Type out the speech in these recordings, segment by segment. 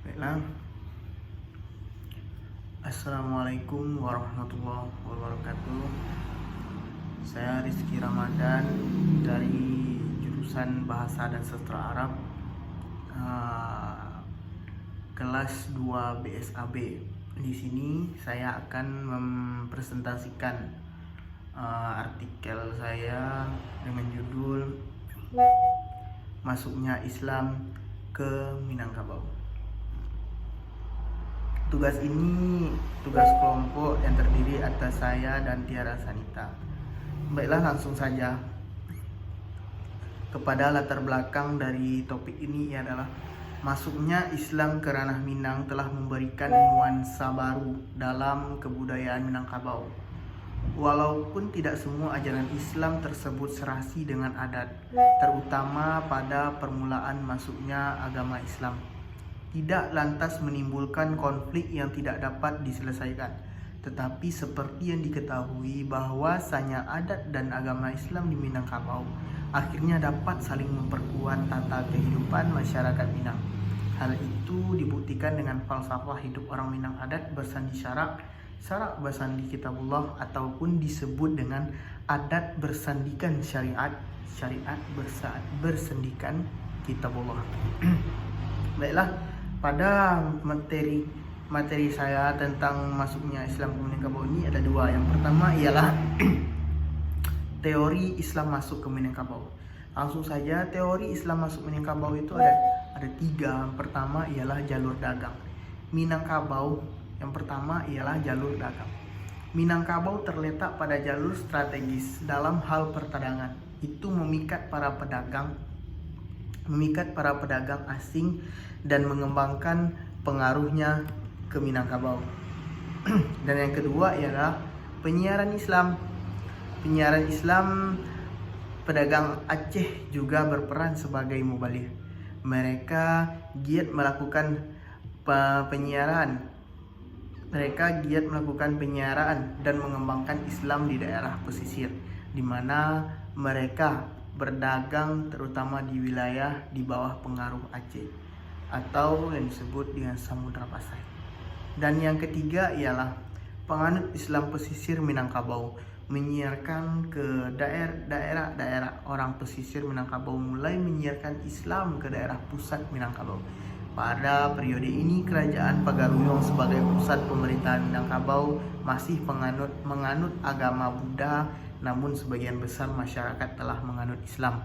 Baiklah. Assalamualaikum warahmatullahi wabarakatuh. Saya Rizky Ramadan dari jurusan Bahasa dan Sastra Arab, kelas 2 BSAB. Di sini saya akan mempresentasikan artikel saya dengan judul Masuknya Islam ke Minangkabau. Tugas ini tugas kelompok yang terdiri atas saya dan Tiara Sanita. Baiklah, langsung saja kepada latar belakang dari topik ini adalah masuknya Islam ke ranah Minang telah memberikan nuansa baru dalam kebudayaan Minangkabau. Walaupun tidak semua ajaran Islam tersebut serasi dengan adat, terutama pada permulaan masuknya agama Islam, tidak lantas menimbulkan konflik yang tidak dapat diselesaikan. Tetapi seperti yang diketahui bahwasanya adat dan agama Islam di Minangkabau akhirnya dapat saling memperkuat tata kehidupan masyarakat Minang. Hal itu dibuktikan dengan falsafah hidup orang Minang adat bersandi syarak bersandi kitabullah, ataupun disebut dengan adat bersandikan syariat bersandikan kitabullah. Baiklah, pada materi saya tentang masuknya Islam ke Minangkabau ini ada dua. Yang pertama ialah teori Islam masuk ke Minangkabau. Langsung saja, teori Islam masuk Minangkabau itu ada tiga. Yang pertama ialah jalur dagang. Minangkabau yang pertama ialah jalur dagang. Minangkabau terletak pada jalur strategis dalam hal perdagangan. Itu memikat para pedagang asing dan mengembangkan pengaruhnya ke Minangkabau. Dan yang kedua ialah penyiaran Islam. Penyiaran Islam, pedagang Aceh juga berperan sebagai mubaligh. Mereka giat melakukan penyiaran dan mengembangkan Islam di daerah pesisir, di mana mereka berdagang terutama di wilayah di bawah pengaruh Aceh atau yang disebut dengan Samudra Pasai. Dan yang ketiga ialah penganut Islam pesisir Minangkabau menyiarkan ke daerah orang pesisir Minangkabau, mulai menyiarkan Islam ke daerah pusat Minangkabau. Pada periode ini Kerajaan Pagaruyung sebagai pusat pemerintahan Minangkabau masih menganut agama Buddha, namun sebagian besar masyarakat telah menganut Islam.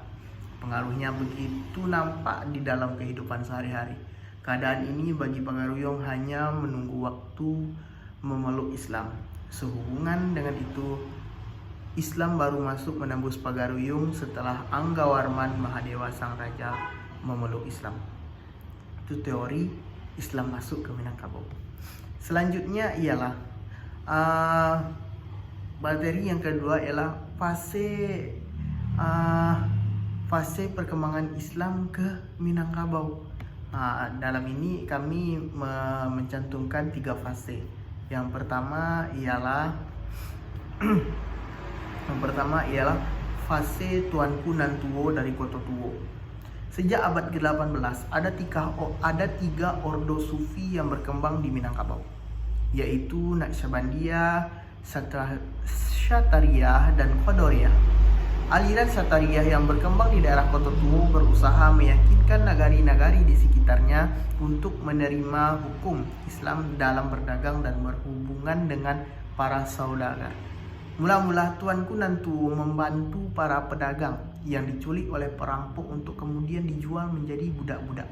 Pengaruhnya begitu nampak di dalam kehidupan sehari-hari. Keadaan ini bagi Pagaruyung hanya menunggu waktu memeluk Islam. Sehubungan dengan itu, Islam baru masuk menembus Pagaruyung setelah Anggawarman Mahadewa Sang Raja memeluk Islam. Itu teori Islam masuk ke Minangkabau. Selanjutnya ialah materi yang kedua ialah fase perkembangan Islam ke Minangkabau. Dalam ini kami mencantumkan 3 fase. Yang pertama ialah fase Tuanku Nan Tuo dari Koto Tuo. Sejak abad ke-18 ada 3 ordo sufi yang berkembang di Minangkabau, yaitu Naqsyabandiyah, Syatariah, dan Qadoriyah. Aliran Syatariah yang berkembang di daerah Koto Tuo berusaha meyakinkan nagari-nagari di sekitarnya untuk menerima hukum Islam dalam berdagang dan berhubungan dengan para saudagar. Mula-mula Tuanku Nan Tuo membantu para pedagang yang diculik oleh perampok untuk kemudian dijual menjadi budak-budak.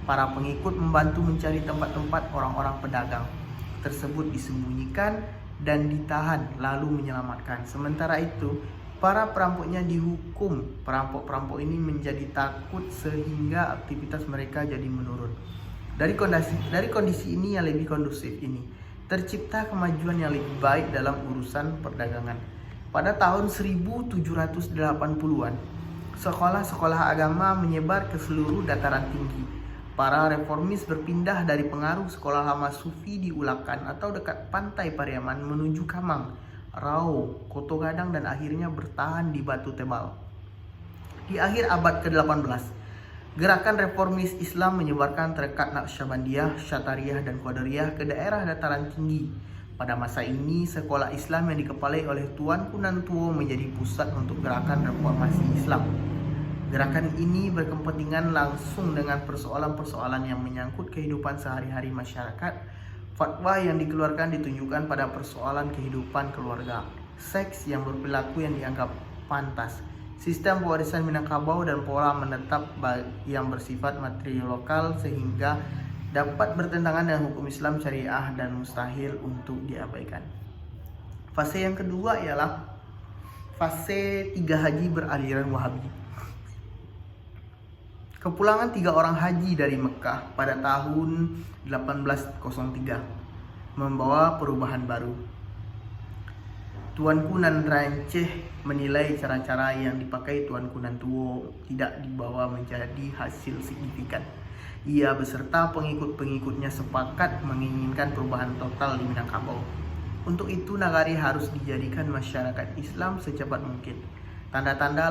Para pengikut membantu mencari tempat-tempat orang-orang pedagang tersebut disembunyikan dan ditahan lalu menyelamatkan. Sementara itu, para perampoknya dihukum. Perampok-perampok ini menjadi takut sehingga aktivitas mereka jadi menurun. Dari kondisi ini yang lebih kondusif ini, tercipta kemajuan yang lebih baik dalam urusan perdagangan. Pada tahun 1780-an, sekolah-sekolah agama menyebar ke seluruh dataran tinggi. Para reformis berpindah dari pengaruh sekolah lama sufi di Ulakan atau dekat pantai Pariaman menuju Kamang, Rau, Koto Gadang, dan akhirnya bertahan di Batu Tebal. Di akhir abad ke-18, Gerakan reformis Islam menyebarkan tarekat Naqsyabandiyah, Syatariah, dan Qadariyah ke daerah dataran tinggi. Pada masa ini, sekolah Islam yang dikepalai oleh Tuanku Nantuo menjadi pusat untuk gerakan reformasi Islam. Gerakan ini berkepentingan langsung dengan persoalan-persoalan yang menyangkut kehidupan sehari-hari masyarakat. Fatwa yang dikeluarkan ditunjukkan pada persoalan kehidupan keluarga, seks yang berperilaku yang dianggap pantas, sistem pewarisan Minangkabau, dan pola menetap yang bersifat material lokal sehingga dapat bertentangan dengan hukum Islam syariah dan mustahil untuk diabaikan. Fase yang kedua ialah fase 3 haji beraliran Wahabi. Kepulangan 3 orang haji dari Mekah pada tahun 1803 membawa perubahan baru. Tuanku Nan Ranceh menilai cara-cara yang dipakai Tuanku Nantuo tidak dibawa menjadi hasil signifikan. Ia beserta pengikut-pengikutnya sepakat menginginkan perubahan total di Minangkabau. Untuk itu nagari harus dijadikan masyarakat Islam secepat mungkin. Tanda-tanda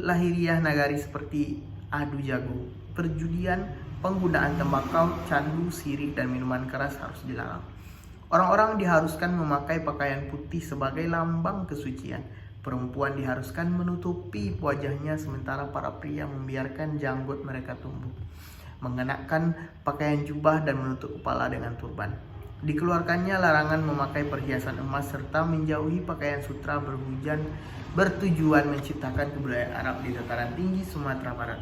lahiriah nagari seperti adu jago, perjudian, penggunaan tembakau, candu, sirik, dan minuman keras harus dilarang. Orang-orang diharuskan memakai pakaian putih sebagai lambang kesucian. Perempuan diharuskan menutupi wajahnya sementara para pria membiarkan janggut mereka tumbuh. Mengenakan pakaian jubah dan menutup kepala dengan turban. Dikeluarkannya larangan memakai perhiasan emas serta menjauhi pakaian sutra bertujuan menciptakan kebudayaan Arab di dataran tinggi Sumatera Barat.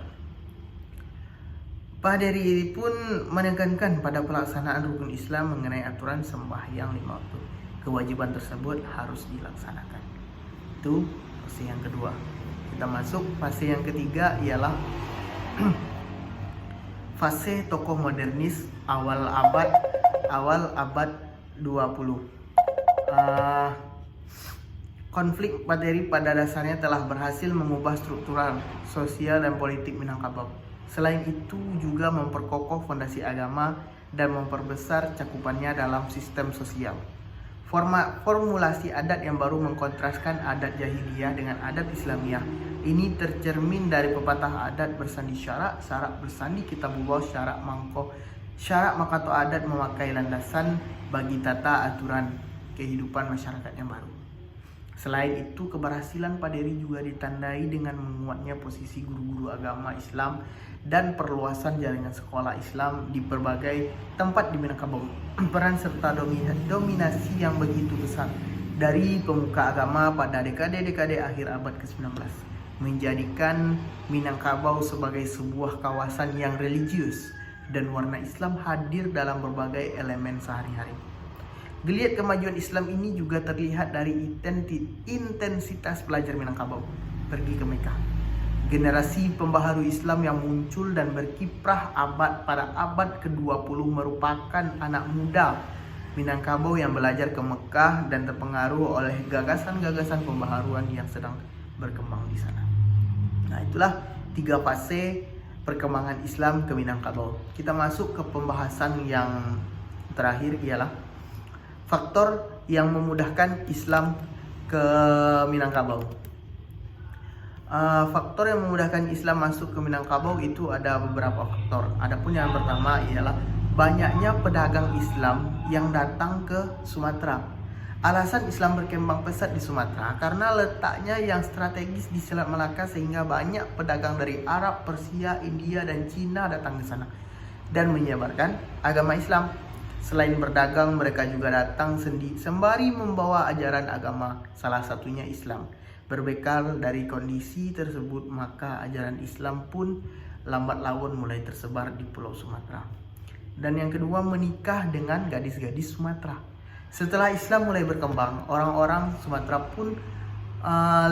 Paderi pun menekankan pada pelaksanaan rukun Islam mengenai aturan sembahyang 5 waktu. Kewajiban tersebut harus dilaksanakan. Itu fase yang kedua. Kita masuk fase yang ketiga ialah fase tokoh modernis awal abad 20. Konflik Paderi pada dasarnya telah berhasil mengubah struktural, sosial, dan politik Minangkabau. Selain itu juga memperkokoh fondasi agama dan memperbesar cakupannya dalam sistem sosial. Formulasi adat yang baru mengkontraskan adat jahiliyah dengan adat Islamiyah. Ini tercermin dari pepatah adat bersandi syarak bersandi kitabullah, syarak makato adat memakai landasan bagi tata aturan kehidupan masyarakat yang baru. Selain itu, keberhasilan Paderi juga ditandai dengan menguatnya posisi guru-guru agama Islam dan perluasan jaringan sekolah Islam di berbagai tempat di Minangkabau. Peran serta dominasi yang begitu besar dari pemuka agama pada dekade-dekade akhir abad ke-19 menjadikan Minangkabau sebagai sebuah kawasan yang religius dan warna Islam hadir dalam berbagai elemen sehari-hari. Geliat kemajuan Islam ini juga terlihat dari intensitas pelajar Minangkabau pergi ke Mekah. Generasi pembaharu Islam yang muncul dan berkiprah pada abad ke-20 merupakan anak muda Minangkabau yang belajar ke Mekah dan terpengaruh oleh gagasan-gagasan pembaharuan yang sedang berkembang di sana. Nah, itulah 3 fase perkembangan Islam ke Minangkabau. Kita masuk ke pembahasan yang terakhir ialah faktor yang memudahkan Islam ke Minangkabau. Faktor yang memudahkan Islam masuk ke Minangkabau itu ada beberapa faktor. Adapun yang pertama ialah banyaknya pedagang Islam yang datang ke Sumatera. Alasan Islam berkembang pesat di Sumatera karena letaknya yang strategis di Selat Melaka sehingga banyak pedagang dari Arab, Persia, India, dan Cina datang ke sana dan menyebarkan agama Islam. Selain berdagang, mereka juga datang sembari membawa ajaran agama, salah satunya Islam. Berbekal dari kondisi tersebut, maka ajaran Islam pun lambat laun mulai tersebar di Pulau Sumatera. Dan yang kedua, menikah dengan gadis-gadis Sumatera. Setelah Islam mulai berkembang, orang-orang Sumatera pun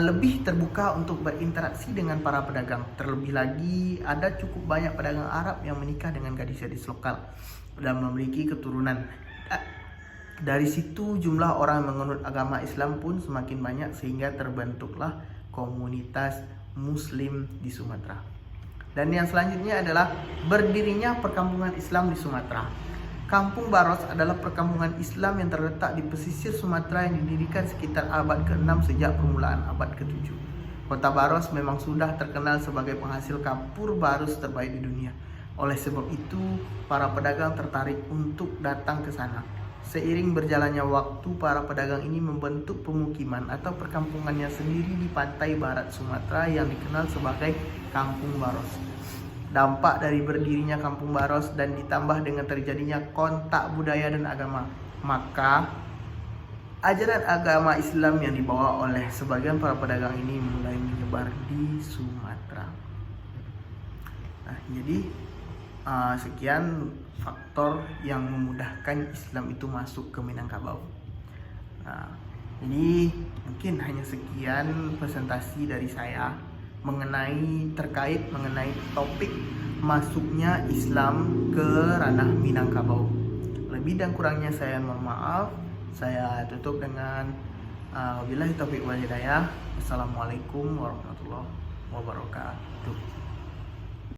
lebih terbuka untuk berinteraksi dengan para pedagang. Terlebih lagi, ada cukup banyak pedagang Arab yang menikah dengan gadis-gadis lokal dan memiliki keturunan. Dari situ jumlah orang menganut agama Islam pun semakin banyak sehingga terbentuklah komunitas Muslim di Sumatera. Dan yang selanjutnya adalah berdirinya perkampungan Islam di Sumatera. Kampung Baros adalah perkampungan Islam yang terletak di pesisir Sumatera yang didirikan sekitar abad ke-6 sejak permulaan abad ke-7. Kota Baros memang sudah terkenal sebagai penghasil kapur barus terbaik di dunia. Oleh sebab itu, para pedagang tertarik untuk datang ke sana. Seiring berjalannya waktu, para pedagang ini membentuk pemukiman atau perkampungannya sendiri di pantai barat Sumatera yang dikenal sebagai Kampung Baros. Dampak dari berdirinya Kampung Baros dan ditambah dengan terjadinya kontak budaya dan agama, maka ajaran agama Islam yang dibawa oleh sebagian para pedagang ini mulai menyebar di Sumatera. Nah, jadi sekian faktor yang memudahkan Islam itu masuk ke Minangkabau. Nah, jadi mungkin hanya sekian presentasi dari saya terkait mengenai topik masuknya Islam ke ranah Minangkabau. Lebih dan kurangnya saya mohon maaf. Saya tutup dengan wabillahi taufiq wal hidayah. Assalamualaikum warahmatullahi wabarakatuh.